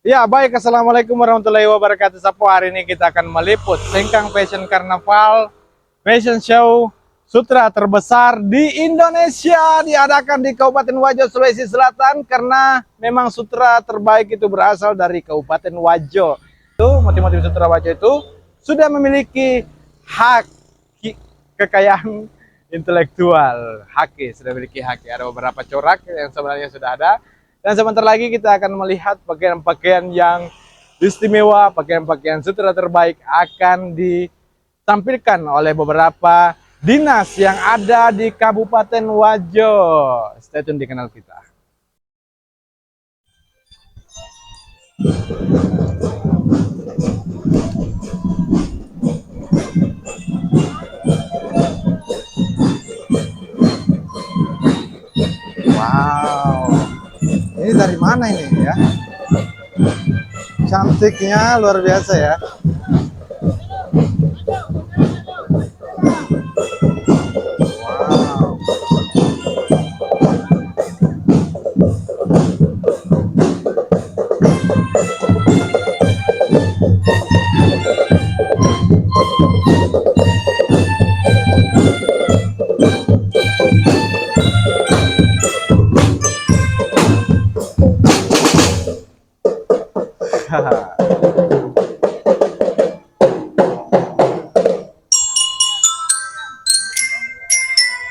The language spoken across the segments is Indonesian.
Ya, baik. Assalamualaikum warahmatullahi wabarakatuh. Sapo, hari ini kita akan meliput Sengkang Fashion Carnaval Fashion Show sutra terbesar di Indonesia, diadakan di Kabupaten Wajo, Sulawesi Selatan, karena memang sutra terbaik itu berasal dari Kabupaten Wajo. Itu motif-motif sutra Wajo itu sudah memiliki hak kekayaan intelektual, haki, sudah memiliki haki. Ada beberapa corak yang sebenarnya sudah ada. Dan sebentar lagi kita akan melihat pakaian-pakaian yang istimewa, pakaian-pakaian sutra terbaik akan ditampilkan oleh beberapa dinas yang ada di Kabupaten Wajo. Stay tune di kanal kita. Wow, ini dari mana ini ya? Cantiknya luar biasa ya. Wow.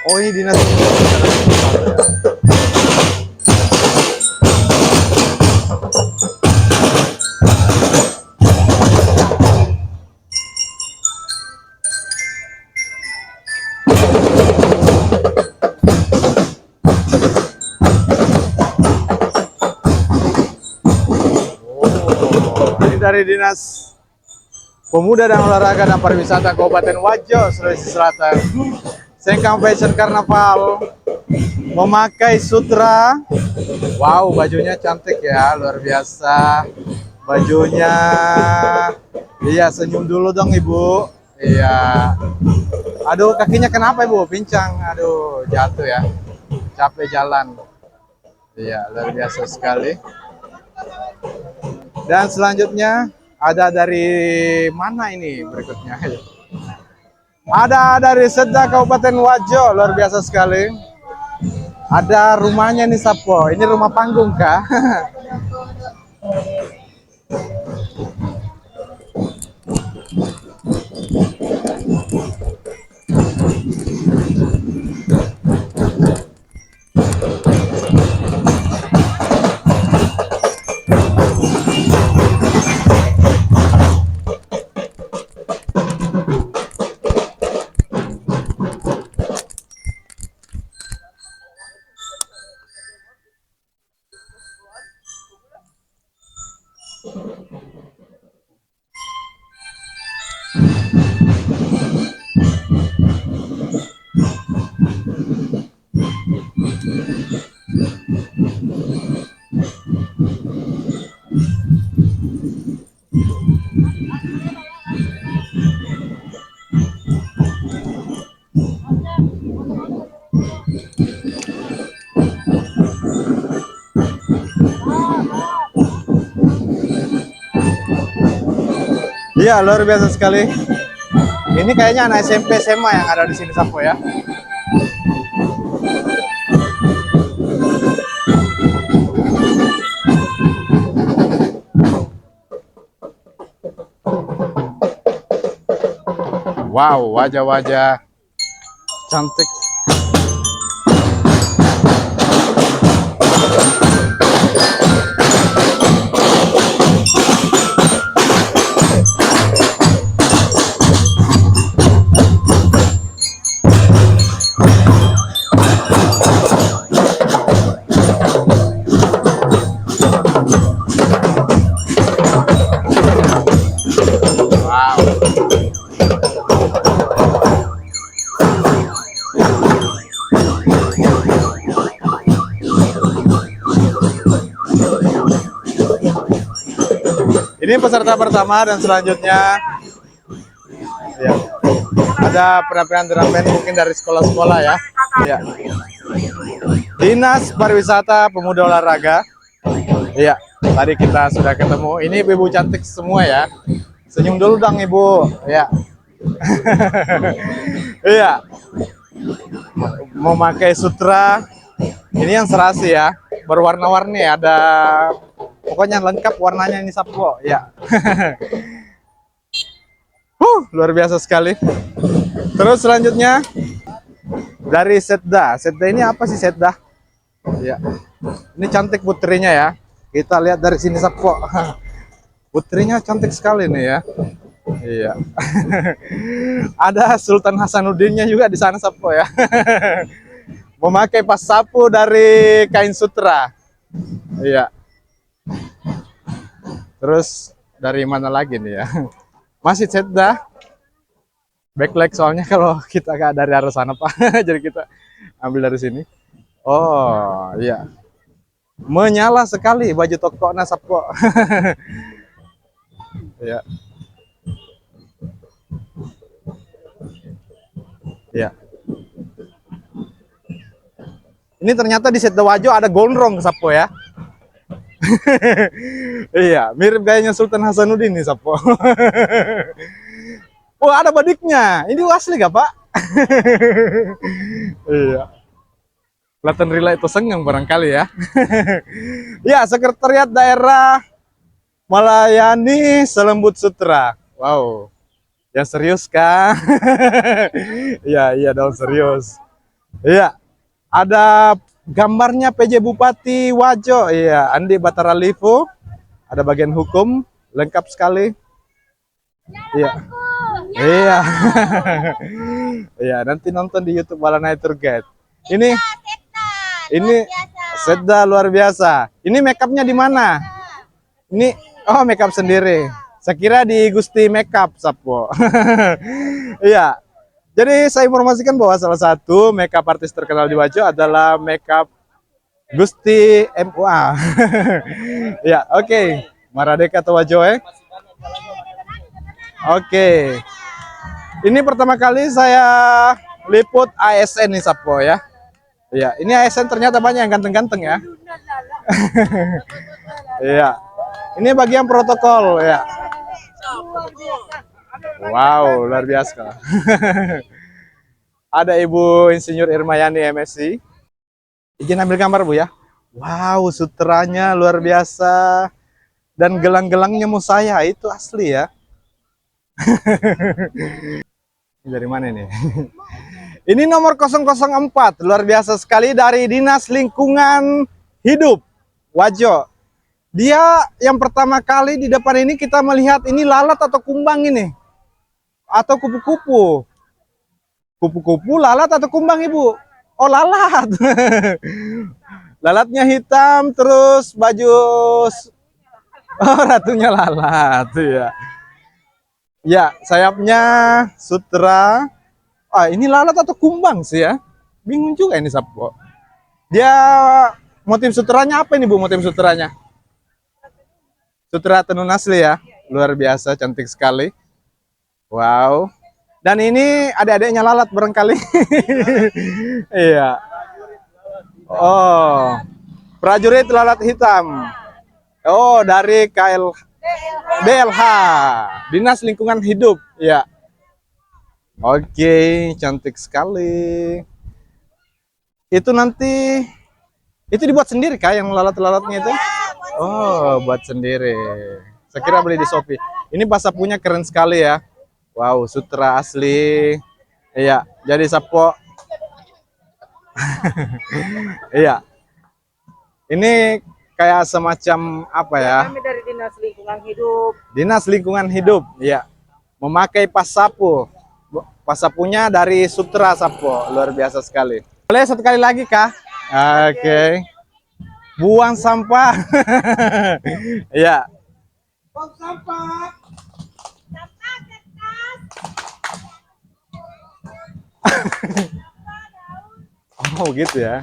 Oh, ini dinas. Ini dari Dinas Pemuda dan Olahraga dan Pariwisata Kabupaten Wajo, Sulawesi Selatan. Sengkang Fashion Carnaval memakai sutra. Wow, bajunya cantik ya, luar biasa. Bajunya, iya, senyum dulu dong Ibu. Iya. Aduh, kakinya kenapa Ibu? Pincang. Aduh, jatuh ya. Capek jalan. Iya, luar biasa sekali. Dan selanjutnya ada dari mana ini berikutnya? Ada dari Seda Kabupaten Wajo, luar biasa sekali. Ada rumahnya nih Sapo. Ini rumah panggung kah? Iya, luar biasa sekali. Ini kayaknya anak SMP SMA yang ada di sini Sapo ya. Wow, wajah-wajah cantik. Ini peserta pertama dan selanjutnya ya, ada penampilan drum band mungkin dari sekolah-sekolah ya. Ya. Dinas Pariwisata Pemuda Olahraga. Iya. Tadi kita sudah ketemu. Ini ibu cantik semua ya. Senyum dulu dong ibu. Ya. Iya. Mau pakai sutra. Ini yang serasi ya. Berwarna-warni. Ada pokoknya lengkap warnanya ini Sappo. Ya. Luar biasa sekali. Terus selanjutnya dari Setda. Setda ini apa sih Setda? Ya. Ini cantik putrinya ya. Kita lihat dari sini Sappo. Putrinya cantik sekali nih ya. Iya. Ada Sultan Hasanuddinnya juga di sana Sappo ya. Memakai pas sapu dari kain sutra. Iya. Terus dari mana lagi nih ya? Masih Setda. Backlight soalnya kalau kita nggak dari arah sana Pak. Jadi kita ambil dari sini. Oh iya. Menyala sekali baju tokonya Sappo. Ya. Ya. Ini ternyata di Setda Wajo ada gondrong Sappo ya. Iya, mirip gayanya Sultan Hasanuddin nih Sappo. Oh, ada badiknya. Ini asli gak, Pak? Iya. Kelihatan Rila itu sengang barangkali ya. Ya, Sekretariat Daerah melayani selembut sutra. Wow. Ya serius kah? Iya, iya dong serius. Iya. Ada gambarnya PJ Bupati Wajo. Iya, Andi Batara Livo. Ada bagian hukum, lengkap sekali. Iya. Iya. Iya, nanti nonton di YouTube Balanai Tour Guide. Ini Setda luar biasa. Ini makeupnya di mana? Ini oh makeup sendiri. Saya kira di Gusti Makeup Sappo. Iya. Jadi saya informasikan bahwa salah satu makeup artis terkenal di Wajo adalah makeup Gusti MUA. Ya, oke. Maradeka atau Wajo Oke. Ini pertama kali saya liput ASN nih Sappo ya. Iya, ini ASN ternyata banyak yang ganteng-ganteng ya. Iya. Ini bagian protokol ya. Wow, luar biasa. Ada Ibu Insinyur Irmayani MSc. Izin ambil gambar Bu ya. Wow, sutranya luar biasa. Dan gelang-gelangnya mau saya itu asli ya. Dari mana ini? Ini nomor 004, luar biasa sekali dari Dinas Lingkungan Hidup Wajo. Dia yang pertama kali di depan ini kita melihat ini lalat atau kumbang ini. Atau kupu-kupu. Kupu-kupu, lalat atau kumbang Ibu? Oh lalat. Lalatnya hitam terus baju ratunya lalat ya. Ya, sayapnya sutra. Ah, ini lalat atau kumbang sih ya? Bingung juga ini Sappo. Dia motif sutranya apa ini Bu? Motif sutranya? Sutra tenun asli ya. Luar biasa, cantik sekali. Wow. Dan ini adik-adiknya lalat barangkali. Iya. Oh. Prajurit lalat hitam. Oh, dari DLH. Dinas Lingkungan Hidup. Ya. Oke, cantik sekali. Itu nanti itu dibuat sendiri kah yang lalat-lalatnya itu? Oh, buat sendiri. Saya kira beli di Shopee. Ini pasapunya keren sekali ya. Wow, sutra asli. Iya, jadi Sappo. Iya. Ini kayak semacam apa ya? Kami dari Dinas Lingkungan Hidup. Dinas Lingkungan Hidup, iya. Memakai pasapu. Pasapunya dari sutra Sappo, luar biasa sekali. Boleh satu kali lagi kah? Oke. Buang sampah. Iya. Buang sampah. Oh gitu ya.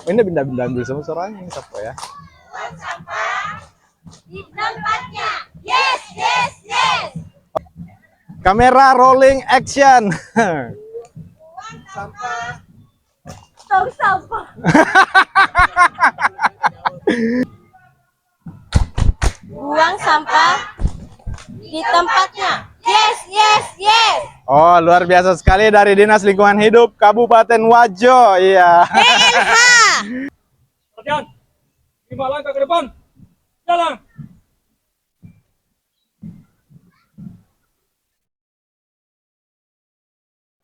Ini benda-benda ambil semua suaranya ini Sappo ya. Buang sampah di tempatnya. Yes, yes, yes. Kamera rolling action. Buang sampah. Tong sampah. sampah di tempatnya. Yes, yes, yes. Oh, luar biasa sekali dari Dinas Lingkungan Hidup Kabupaten Wajo. Iya. PLH. Perhatian, 5 langkah ke depan, jalan.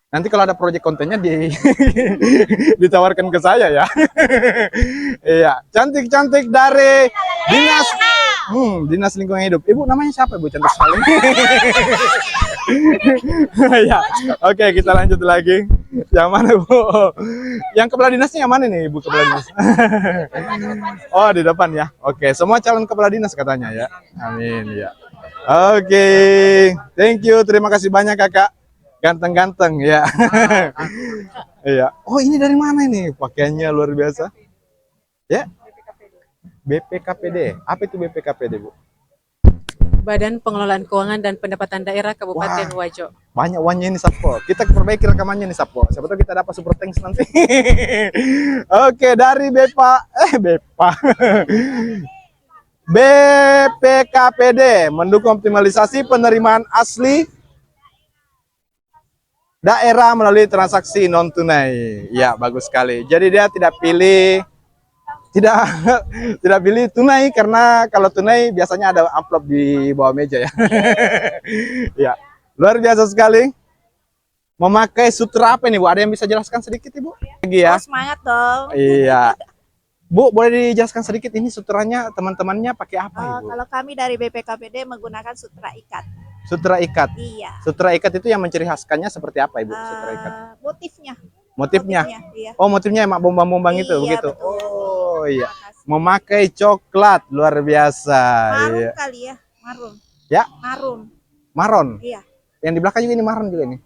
Nanti kalau ada proyek kontennya ditawarkan ke saya ya. Iya, cantik-cantik dari Dinas Dinas Lingkungan Hidup. Ibu namanya siapa, Ibu? Cantik sekali. Ya. Oke, kita lanjut lagi. Yang mana, Bu? Yang kepala dinasnya yang mana nih, Ibu kepala dinas? Oh, di depan ya. Oke, semua calon kepala dinas katanya ya. Amin ya. Oke. Thank you. Terima kasih banyak, Kakak. Ganteng-ganteng ya. Iya. Oh, ini dari mana ini? Pakaiannya luar biasa. Ya. BPKPD. Apa itu BPKPD, Bu? Badan Pengelolaan Keuangan dan Pendapatan Daerah Kabupaten Wah. Wajo. Banyak uangnya ini, Sapo. Kita perbaiki rekamannya nih, Sapo. Siapa tahu kita dapat super thanks nanti. Oke, dari BPKPD mendukung optimalisasi penerimaan asli daerah melalui transaksi non tunai. Ya, bagus sekali. Jadi dia tidak pilih tidak tidak pilih tunai, karena kalau tunai biasanya ada amplop di bawah meja ya. Ya, luar biasa sekali. Memakai sutra apa nih, Bu? Ada yang bisa jelaskan sedikit, Ibu? Lagi ya. Oh, semangat dong. Iya. Bu, boleh dijelaskan sedikit ini sutranya, teman-temannya pakai apa, Ibu? Kalau kami dari BPKPD menggunakan sutra ikat. Sutra ikat. Iya. Sutra ikat itu yang menciri khaskannya seperti apa, Ibu? Sutra ikat. Motifnya. Motifnya. Iya. Oh, motifnya emak bombang-bombang itu Iya, begitu. betul. Oh, iya. Makasih. Memakai coklat luar biasa. Marun Iya. kali ya, marun. Ya, Marun. maron. Iya, Yang di belakang juga ini maron juga nih.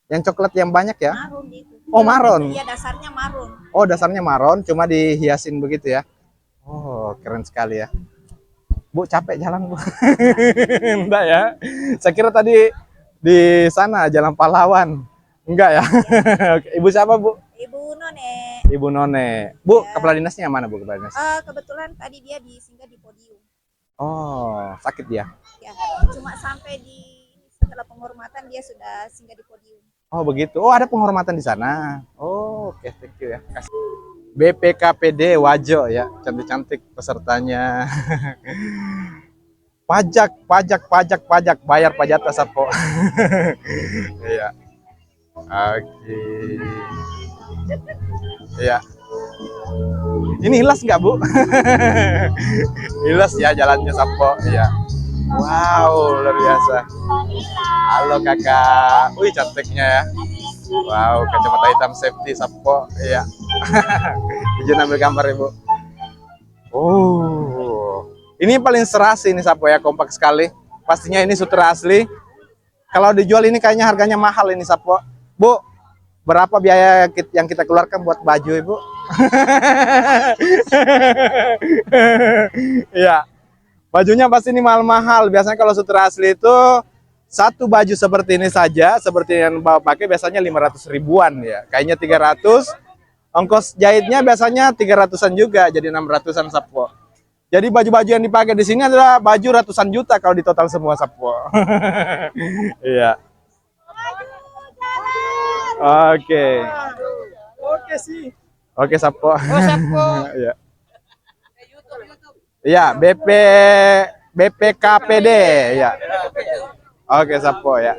Yang coklat yang banyak ya. marun itu. Oh, marun. Iya, dasarnya marun. Oh, dasarnya maron, cuma dihiasin begitu ya. Oh, keren sekali ya. Bu, capek jalan, Bu. Enggak ya. Saya kira tadi di sana Jalan Pahlawan. Enggak ya. Oke, Ibu siapa, Bu? Ibu None. Ibu None. Bu, Ya. kepala dinasnya yang mana, Bu, kepala dinas? Kebetulan tadi dia singgah di podium. Oh, sakit dia. Ya, cuma sampai di setelah penghormatan dia sudah singgah di podium. Oh, begitu. Oh, ada penghormatan di sana. Oh, oke, thank you ya. Kasih. BPKPD Wajo ya, cantik-cantik pesertanya. Pajak, bayar pajak Sapo. Iya. Oke. Iya. Ini hilas nggak, Bu? Hilas ya jalannya, Sapo. Iya. Wow, luar biasa. Halo kakak. Wih, cantiknya ya. Wow, kacamata hitam safety, Sapo. Iya. Izin ambil gambar, Ibu. Oh. Ini paling serasi ini, Sapo ya, kompak sekali. Pastinya ini sutra asli. Kalau dijual ini kayaknya harganya mahal ini, Sapo. Bu, berapa biaya yang kita keluarkan buat baju, Ibu? Iya. Bajunya pasti ini mahal-mahal. Biasanya kalau sutra asli itu satu baju seperti ini saja, seperti yang Bapak pakai biasanya 500 ribuan ya. Kayaknya 300. Ongkos jahitnya biasanya 300-an juga, jadi 600-an, Sapo. Jadi baju-baju yang dipakai di sini adalah baju ratusan juta kalau di total semua, Sapo. Iya. Oke. Oke sih. Oke, Sapo. Oh, Sapo. Iya. Iya, BPKPD ya. Oke, Sapo ya.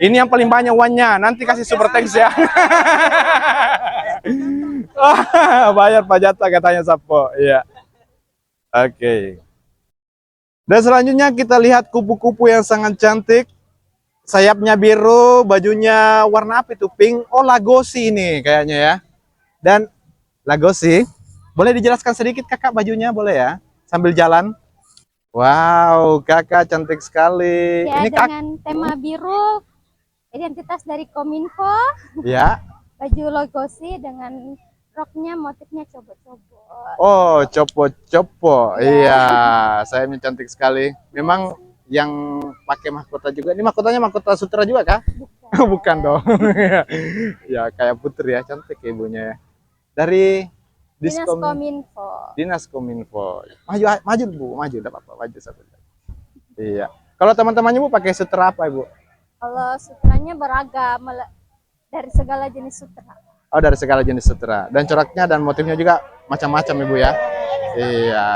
Ini yang paling banyak uangnya. Nanti kasih super thanks ya. Bayar pajak katanya, Sapo. Iya. Oke. Dan selanjutnya kita lihat kupu-kupu yang sangat cantik. Sayapnya biru, bajunya warna apa itu? Pink. Oh, Lagosi ini kayaknya ya. Dan Lagosi, boleh dijelaskan sedikit Kakak bajunya, boleh ya? Sambil jalan. Wow, Kakak cantik sekali. Ya, Ini Kak. dengan tema biru, identitas dari Kominfo, Ya. baju logosi dengan roknya motifnya cobot-cobot. Oh, copo-copo. Ya. Iya, sayapnya cantik sekali. Memang yang pakai mahkota juga. Ini mahkotanya mahkota sutra juga kah? Bukan. Bukan dong. Ya, kayak putri ya, cantik ya ibunya ya. Dari Dinas Kominfo. Dinas Kominfo. Maju, maju Bu, maju, enggak apa-apa, maju sampai. Iya. Kalau teman-temannya Bu pakai sutra apa Ibu? Kalau sutranya beragam dari segala jenis sutra. Oh, dari segala jenis sutra. Dan coraknya dan motifnya juga macam-macam Ibu ya. Iya.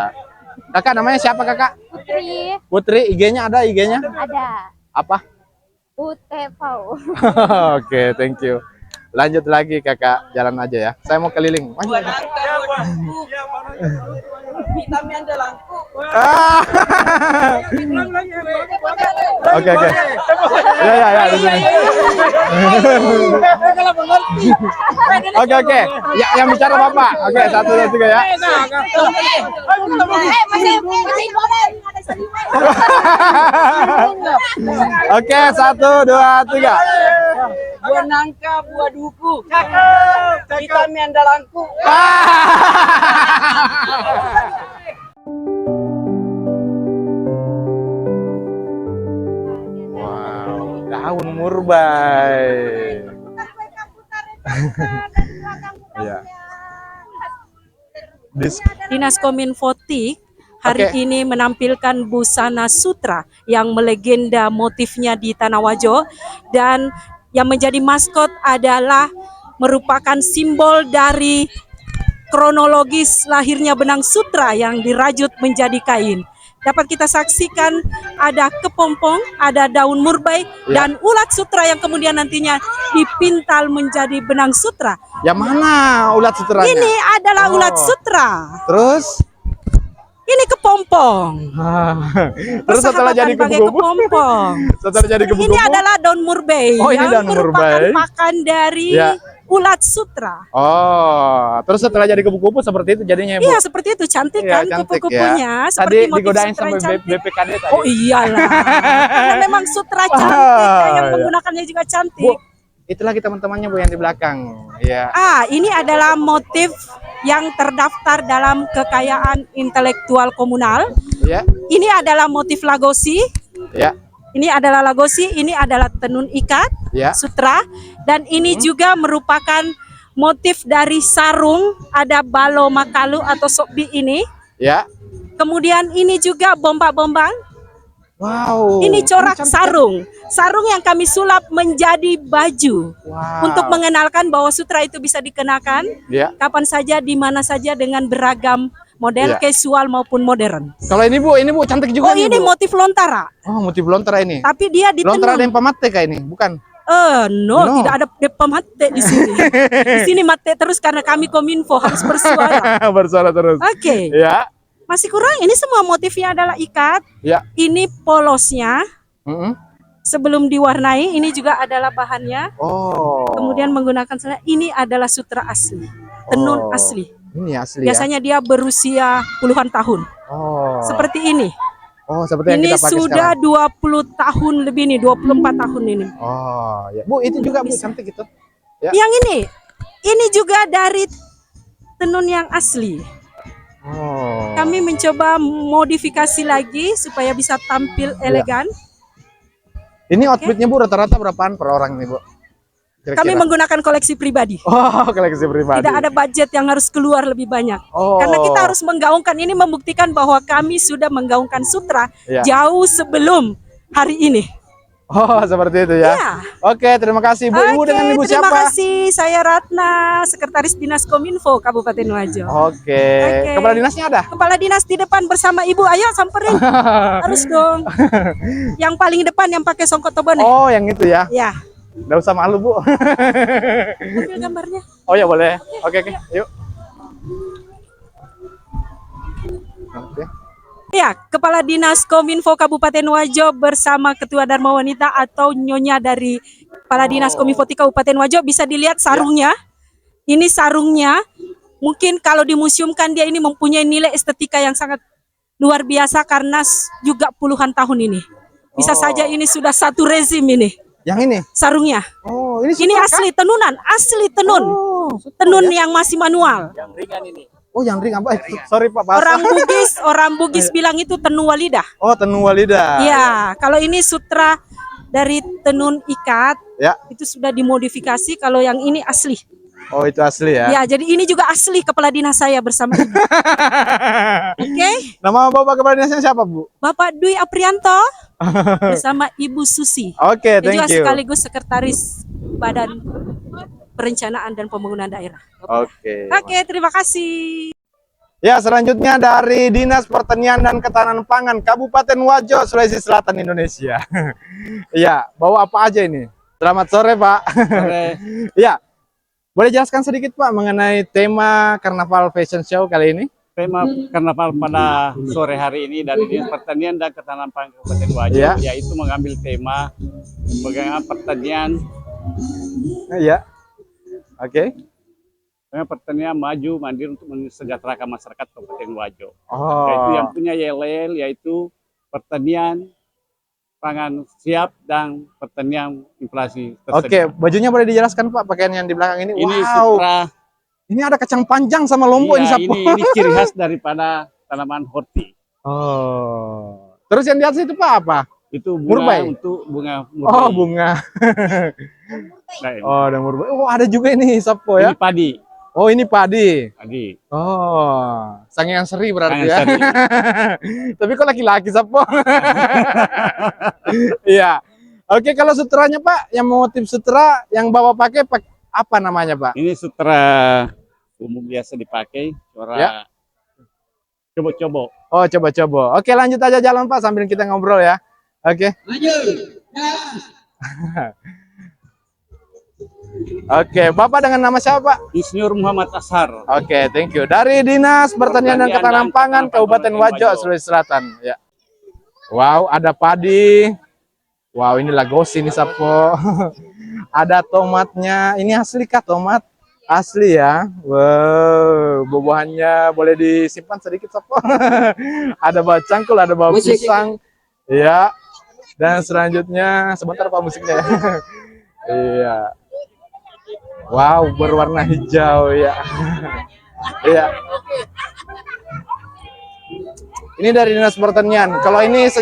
Kakak namanya siapa Kakak? Putri Putri, IG-nya ada IG-nya? ada Apa? UTV. Oke, thank you. Lanjut lagi Kakak, jalan aja ya. Saya mau keliling. Maju. Ah. Oke oke. Ya di sini. Oke oke. Ya yang bicara Bapak. Oke, 1 2 3 ya. Oke, 1 2 3. Buah nangka, buah duku. Vitamin andalanku. Wow, daun murbai. Ya. Dinas Kominfotik hari Oke. ini menampilkan busana sutra yang melegenda motifnya di Tanah Wajo, dan yang menjadi maskot adalah merupakan simbol dari kronologis lahirnya benang sutra yang dirajut menjadi kain. Dapat kita saksikan ada kepompong, ada daun murbai, Ya. dan ulat sutra yang kemudian nantinya dipintal menjadi benang sutra. Yang mana ulat sutranya? Ini adalah Oh. ulat sutra. Terus? Ini kepompong. Terus setelah jadi Bersahabatan bagai kupu-kupu? kepompong. Setelah jadi kupu-kupu? Ini adalah daun murbai Oh, ini yang daun merupakan murbai. pakan dari Ya. ulat sutra. Oh, terus setelah jadi kupu-kupu seperti itu jadinya Ibu? Iya, seperti itu, cantik Iya, kan cantik kupu-kupunya, ya. seperti Tadi motif digodain sutra sama yang cantik. BPKD tadi. Oh iyalah, karena memang sutra cantik, yang iya. menggunakannya juga Bu, cantik. itu lagi teman-temannya Bu yang di belakang. Iya. Ini adalah motif yang terdaftar dalam kekayaan intelektual komunal. Iya. Ini adalah motif lagosi. Iya. Ini adalah lagosi, ini adalah tenun ikat, Iya. sutra, dan ini juga merupakan motif dari sarung, ada balo makalu atau sokbi ini. Iya. Kemudian ini juga bombak-bombang. Wow. Ini corak cantik. sarung yang kami sulap menjadi baju. Wow. Untuk mengenalkan bahwa sutra itu bisa dikenakan Iya. kapan saja, di mana saja dengan beragam model Iya. casual maupun modern. Kalau ini Bu cantik juga Oh, nih, ini Bu. motif lontara, Oh, motif lontara ini. tapi dia Lontara ditenun. yang pamate kayak ini, bukan? No, No. tidak ada pemate di sini. Di sini mate terus karena kami Kominfo harus bersuara. Bersuara terus. Oke, Ya. masih kurang. Ini semua motifnya adalah ikat. Ya. Ini polosnya. Mm-mm. Sebelum diwarnai, ini juga adalah bahannya. Oh. Kemudian menggunakan ini adalah sutra asli, tenun Oh. asli. Ini asli ya. Biasanya dia berusia puluhan tahun. Oh. Seperti ini. Oh, seperti yang Ini kita pakai sudah sekarang. 20 tahun lebih nih, 24 tahun ini. Oh, ya. Bu, itu juga Bu Bisa. cantik itu. Ya. Yang ini juga dari tenun yang asli. Oh. Kami mencoba modifikasi lagi supaya bisa tampil elegan. Ini outfitnya Bu rata-rata berapaan per orang nih, Bu? Kira-kira. Kami menggunakan koleksi pribadi. Oh, koleksi pribadi. Tidak ada budget yang harus keluar lebih banyak. Oh. Karena kita harus menggaungkan ini, membuktikan bahwa kami sudah menggaungkan sutra Ya. jauh sebelum hari ini. Oh, seperti itu ya. Ya. Oke, terima kasih Bu. Ibu Oke, dengan Ibu terima siapa? kasih. Saya Ratna, Sekretaris Dinas Kominfo Kabupaten Wajo. Oke. Oke. Kepala dinasnya ada? Kepala dinas di depan bersama Ibu. Ayo samperin. Harus dong. Yang paling depan yang pakai songkot tobone. Oh, yang itu ya. Ya. Nggak usah malu, Bu. Ambil gambarnya. Oh ya, boleh. Oke, yuk. Oke. Ya, Kepala Dinas Kominfo Kabupaten Wajo bersama Ketua Dharma Wanita atau Nyonya dari Kepala Dinas Kominfo Kabupaten Wajo. Bisa dilihat sarungnya. Ini sarungnya. Mungkin kalau dimuseumkan dia ini mempunyai nilai estetika yang sangat luar biasa karena juga puluhan tahun ini. Bisa saja ini sudah satu rezim ini Yang ini? sarungnya. Oh, ini Ini sutra, asli tenunan, asli tenun. Oh, Tenun yang masih manual. Oh, yang ring apa itu? Sorry, Pak. bahasa. Orang Bugis bilang itu tenun walidah. Oh, tenun walidah. Iya, kalau ini sutra dari tenun ikat Ya. itu sudah dimodifikasi. Kalau yang ini asli. Oh, itu asli ya. Ya, jadi ini juga asli kepala dinas saya bersama. Oke, Nama Bapak Kepala Dinasnya siapa, Bu? Bapak Dwi Aprianto bersama Ibu Susi. Oke, Yang juga thank you. sekaligus sekretaris Badan Perencanaan dan Pembangunan Daerah. Oke. Oke, terima kasih. Ya, selanjutnya dari Dinas Pertanian dan Ketahanan Pangan Kabupaten Wajo, Sulawesi Selatan, Indonesia. Iya, bawa apa aja ini? Selamat sore, Pak. Iya. Boleh jelaskan sedikit, Pak, mengenai tema Karnaval Fashion Show kali ini? Tema karnaval pada sore hari ini dari Dinas Pertanian dan Ketahanan Pangan Kabupaten Wajo, Ya. yaitu mengambil tema bagaimana pertanian Iya. Oke. bagaimana pertanian maju mandiri untuk mensejahterakan masyarakat Kabupaten Wajo. Oh. Yaitu yang punya YLL, yaitu pertanian pangan siap dan pertanian inflasi Oke, tersedia. bajunya boleh dijelaskan, Pak, pakaian yang di belakang ini? Ini Wow. sutra, Ini ada kacang panjang sama lombok ini, iya, Sapo. ini ciri khas daripada tanaman horti. Oh. Terus yang di atas itu, Pak, apa? Itu bunga Murbei? untuk bunga Oh, murbei. bunga. Nah, ini. Oh, ada murbei. Oh, ada juga ini, Sapo ya. Ini padi. Oh, ini padi. Padi. Oh, sangean seri berarti Sangat ya. seri. Tapi kok laki-laki, Sapo? Iya. Oke, kalau sutranya, Pak, yang motif sutra yang Bapak pakai apa namanya, Pak? Ini sutra umum biasa dipakai, suara Ya. cobo-cobo. Oh, coba-coba. Oke, lanjut aja jalan, Pak, sambil kita ngobrol ya. Oke. Oke, Bapak dengan nama siapa, Pak? Insinyur Muhammad Ashar. Oke, thank you. Dari Dinas Pertanian dan Ketahanan Pangan Kabupaten Wajo, Sulawesi Selatan. Ya. Wow, ada padi. Wow, ini lagos ini, Sapo. Ada tomatnya. Ini asli kah tomat? Asli ya. Wow, buah-buahannya boleh disimpan sedikit, Sapo. Ada bawang cangkul, ada bawang pisang. Iya. Dan selanjutnya sebentar, Pak, musiknya. Iya. Wow, berwarna hijau ya. Iya. Ini dari Dinas Pertanian. Kalau ini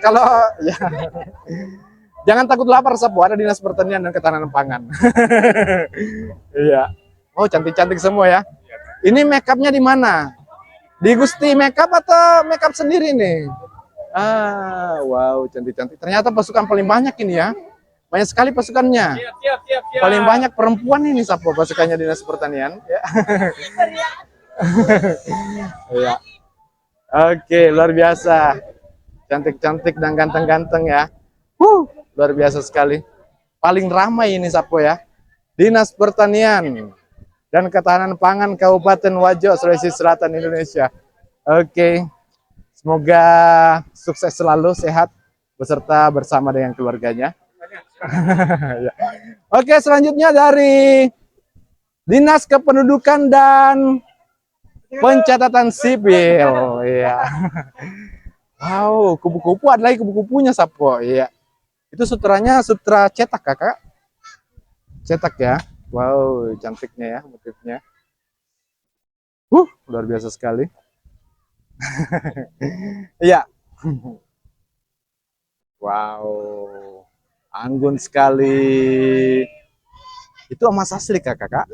kalau ya. Jangan takut lapar, Sapo. Ada Dinas Pertanian dan Ketahanan Pangan. Iya. Oh, cantik-cantik semua ya. Ini makeupnya di mana? Di Gusti Makeup atau makeup sendiri nih? Ah, wow, cantik-cantik. Ternyata pasukan paling banyak ini ya. Banyak sekali pasukannya. Paling banyak perempuan ini, Sapo, pasukannya Dinas Pertanian. Ya. Ya. Oke, luar biasa. Cantik-cantik dan ganteng-ganteng ya. Luar biasa sekali. Paling ramai ini, Sapo ya. Dinas Pertanian dan Ketahanan Pangan Kabupaten Wajo, Sulawesi Selatan, Indonesia. Oke. Semoga sukses selalu, sehat, beserta bersama dengan keluarganya. Ya. Oke, selanjutnya dari Dinas Kependudukan dan Pencatatan Sipil. Ya. Wow, kupu-kupu, ada lagi kupu-kupunya, Sapo. Iya. Itu sutranya sutra cetak, Kakak. Cetak ya. Wow, cantiknya ya motifnya. Luar biasa sekali. Iya. Wow. Anggun sekali. Itu emas asli, Kakak.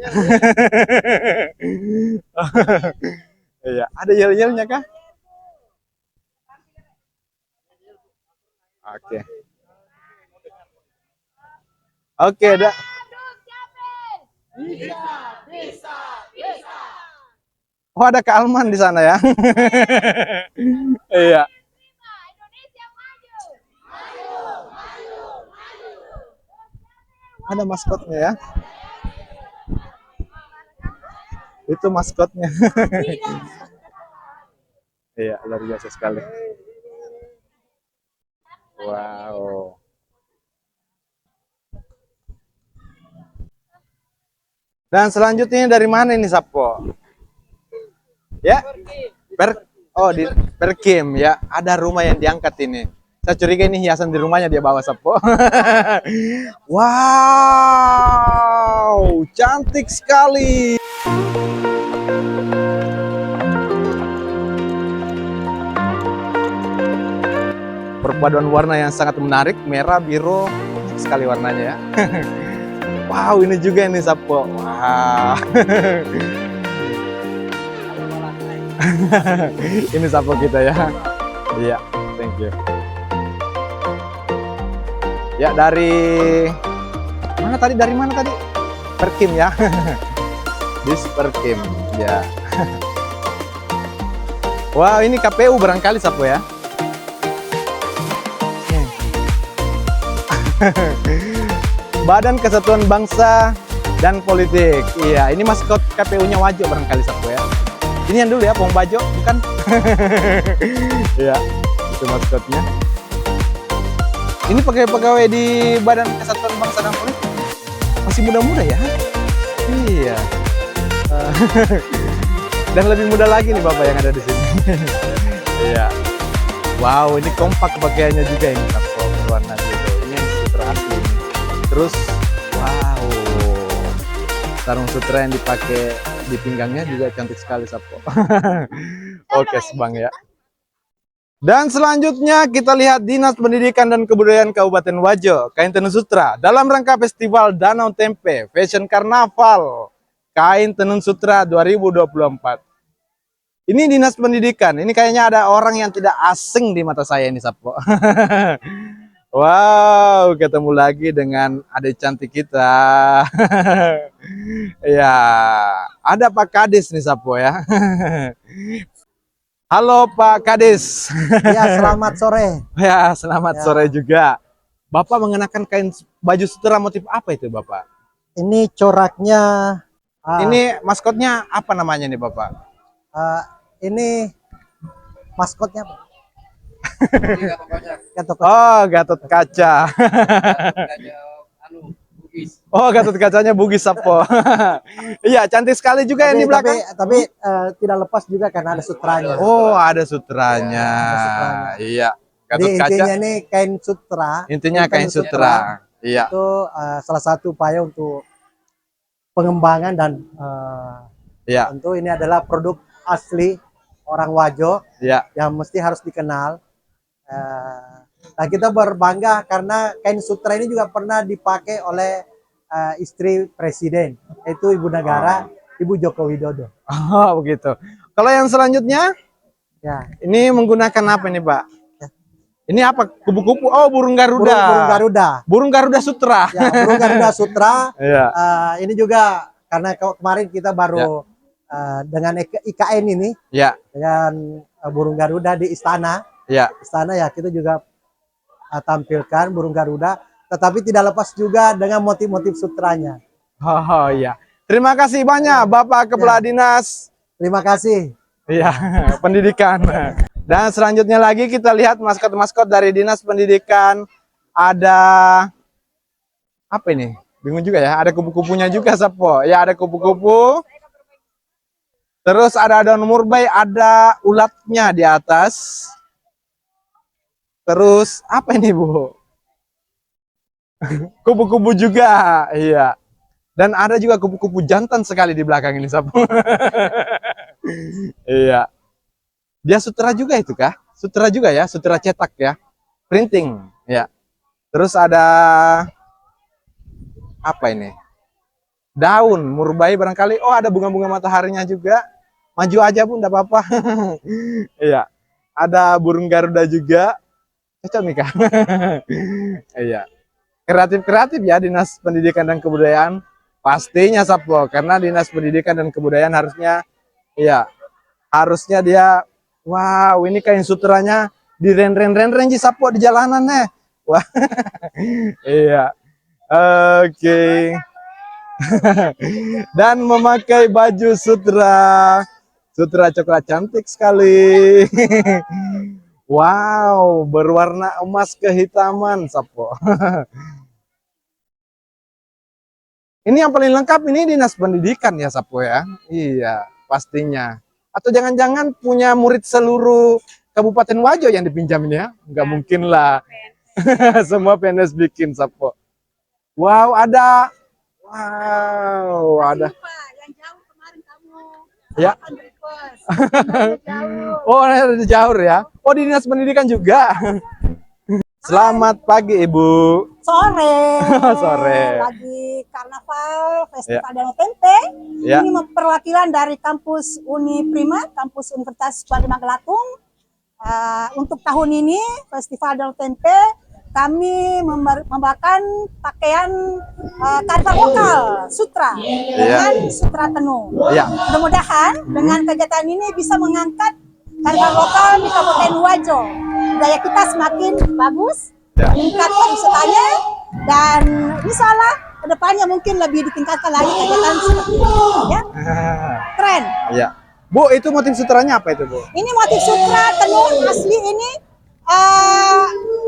Iya, ada yel-yelnya kah? Oke. Oke, dah. Oh, ada Kak Alman di sana ya. Iya. Ada maskotnya ya. Itu maskotnya. Iya, luar biasa sekali. Wow. Dan selanjutnya dari mana ini, Sapo? Ya? Di Perkim ya. Ada rumah yang diangkat ini. Saya curiga ini hiasan di rumahnya dia bawa, Sapo. Wow, cantik sekali. Perpaduan warna yang sangat menarik, merah, biru, sekali warnanya ya. Wow, ini juga ini Sapo. Wah. Ini Sapo kita ya. Iya, thank you. Ya dari mana tadi? Dari mana tadi? Perkim ya. Dis Perkim ya. Wow, ini KPU barangkali Sapo ya. Badan Kesatuan Bangsa dan Politik. Iya, ini maskot KPU-nya Wajo barangkali Sapo ya. Ini yang dulu ya, Pong Bajo, bukan? Iya, itu maskotnya. Ini pegawai-pegawai di Badan Kesatuan Bangsa dan Politik. Masih muda-muda ya? Iya. Dan lebih muda lagi nih Bapak yang ada di sini. Iya. Wow, ini kompak pakaiannya juga ini Sapo berwarna biru. Ini sutra asli. Terus, wow, sarung sutra yang dipakai di pinggangnya juga cantik sekali Sapo. Oke, Bang ya. Dan selanjutnya kita lihat Dinas Pendidikan dan Kebudayaan Kabupaten Wajo, Kain Tenun Sutra dalam rangka Festival Danau Tempe Fashion Karnaval Kain Tenun Sutra 2024. Ini Dinas Pendidikan. Ini kayaknya ada orang yang tidak asing di mata saya ini Sapo. Wow, ketemu lagi dengan adik cantik kita. Ya, ada Pak Kades nih Sapo ya. Halo Pak Kades. Ya, selamat sore. Ya, selamat Ya. sore juga. Bapak mengenakan kain baju sutra motif apa itu Bapak? Ini coraknya. Ini maskotnya apa namanya nih Bapak? Ini maskotnya apa? Gatot Kaca. Oh, Gatot Kaca. Oh, Gatot Kacanya Bugis Sapo. Iya, cantik sekali juga yang di belakang. Tapi tidak lepas juga karena ada sutranya. Oh, ada sutranya. Ya, ada sutranya. Iya, Gatot Jadi Kaca. intinya ini kain sutra. Intinya kain sutra. Iya. Itu salah satu upaya untuk pengembangan dan Iya. tentu ini adalah produk asli orang Wajo Iya. yang mesti harus dikenal. Nah, kita berbangga karena kain sutra ini juga pernah dipakai oleh istri presiden, yaitu Ibu Negara, Ibu Joko Widodo. Oh, begitu. Kalau yang selanjutnya, Ya, ini menggunakan apa nih, Pak? Ini apa? Kupu-kupu. Oh, burung Garuda. burung Garuda. Burung Garuda Sutra. Ya, burung Garuda Sutra. Iya. Ini juga karena kemarin kita baru dengan IKN ini, Ya, dengan burung Garuda di istana. ya. Istana ya kita juga tampilkan burung Garuda, tetapi tidak lepas juga dengan motif-motif sutranya. Oh, iya. Terima kasih banyak Bapak Kepala Dinas. Terima kasih. Iya, pendidikan. Dan selanjutnya lagi kita lihat maskot-maskot dari Dinas Pendidikan. Ada apa ini? Bingung juga ya. Ada kupu-kupunya juga, Sapo. Ya, ada kupu-kupu. Terus ada daun murbei, ada ulatnya di atas. Terus apa ini, Bu? Kupu-kupu juga. Iya. Dan ada juga kupu-kupu jantan sekali di belakang ini, Sapo. Iya. Dia sutra juga itu kah? Sutra juga ya, sutra cetak ya. Printing, ya. Terus ada apa ini? Daun murbei barangkali. Oh, ada bunga-bunga mataharinya juga. Maju aja Bun, enggak apa-apa. Iya. Ada burung Garuda juga. Cocok nih Kak. Iya. Kreatif-kreatif ya Dinas Pendidikan dan Kebudayaan. Pastinya Sapo, karena Dinas Pendidikan dan Kebudayaan harusnya dia, wow, ini kain sutranya di ren-ren Sapo di jalanan nih. Wah. Iya. Oke. Dan memakai baju sutra coklat cantik sekali. Wow, berwarna emas kehitaman, Sapo. Ini yang paling lengkap ini Dinas Pendidikan ya, Sapo ya. Iya, pastinya. Atau jangan-jangan punya murid seluruh Kabupaten Wajo yang dipinjam ini ya? Nggak mungkin lah. Semua PNS bikin, Sapo. Wow, ada. Wow, ada. Yang jauh kemarin kamu. Ya. Request. Oh, ada di Jaur ya. Oh, di Dinas Pendidikan juga. Selamat pagi Ibu. Sore. Sore. Lagi karnaval Festival Danau Tempe. Ya. Ini perwakilan dari kampus Uniprima, kampus Universitas Suwadi Magelatung. Untuk tahun ini Festival Danau Tempe kami membawakan pakaian karnaval lokal Sutra dengan Sutra Tenung. Ya. Mudah-mudahan dengan kegiatan ini bisa mengangkat karnaval lokal di Kabupaten Wajo. Budaya kita semakin bagus, meningkat pariwisatanya, dan insya Allah kedepannya mungkin lebih ditingkatkan lagi kegiatan seperti ini. Ya, keren. Ya. Bu, itu motif sutranya apa itu, Bu? Ini motif sutra tenun asli ini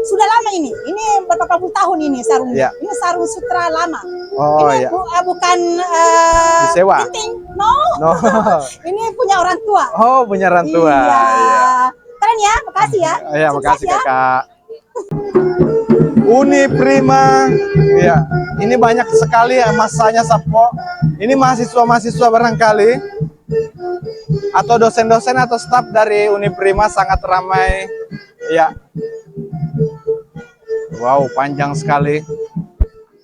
sudah lama ini. Ini beberapa puluh tahun ini sarungnya. Ini sarung sutra lama. Oh, ini bukan disewa. penting, no. Ini punya orang tua. Oh, punya orang tua. Iya. Keren ya, makasih ya. Iya, makasih ya. Kakak. Uniprima. Ya, ini banyak sekali ya masanya Sapo. Ini mahasiswa-mahasiswa barangkali atau dosen-dosen atau staf dari Uniprima sangat ramai. Ya. Wow, panjang sekali.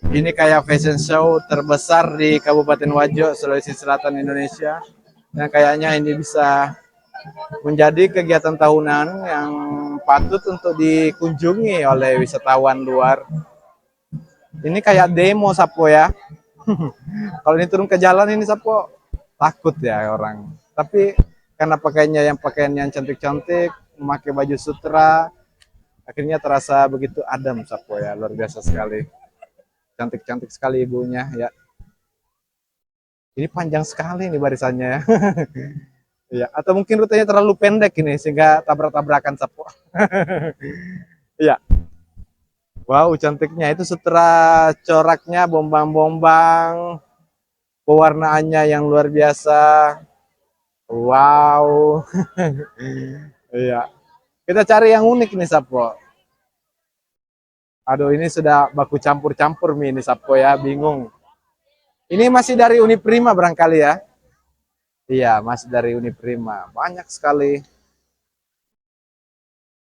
Ini kayak fashion show terbesar di Kabupaten Wajo, Sulawesi Selatan, Indonesia. Dan kayaknya ini bisa menjadi kegiatan tahunan yang patut untuk dikunjungi oleh wisatawan luar. Ini kayak demo Sapo ya. Kalau ini turun ke jalan ini Sapo takut ya orang. Tapi karena pakaian yang cantik-cantik, memakai baju sutra, akhirnya terasa begitu adem Sapo ya, luar biasa sekali. Cantik-cantik sekali ibunya ya. Ini panjang sekali nih barisannya ya. Ya, atau mungkin rutenya terlalu pendek ini sehingga tabrak-tabrakan Sapo. Iya. Wow, cantiknya itu sutra coraknya, bombang-bombang, pewarnaannya yang luar biasa. Wow. Iya. Kita cari yang unik nih Sapo. Aduh, ini sudah baku campur-campur nih ini Sapo ya, bingung. Ini masih dari Uniprima barangkali ya. Iya, masih dari Uniprima. Banyak sekali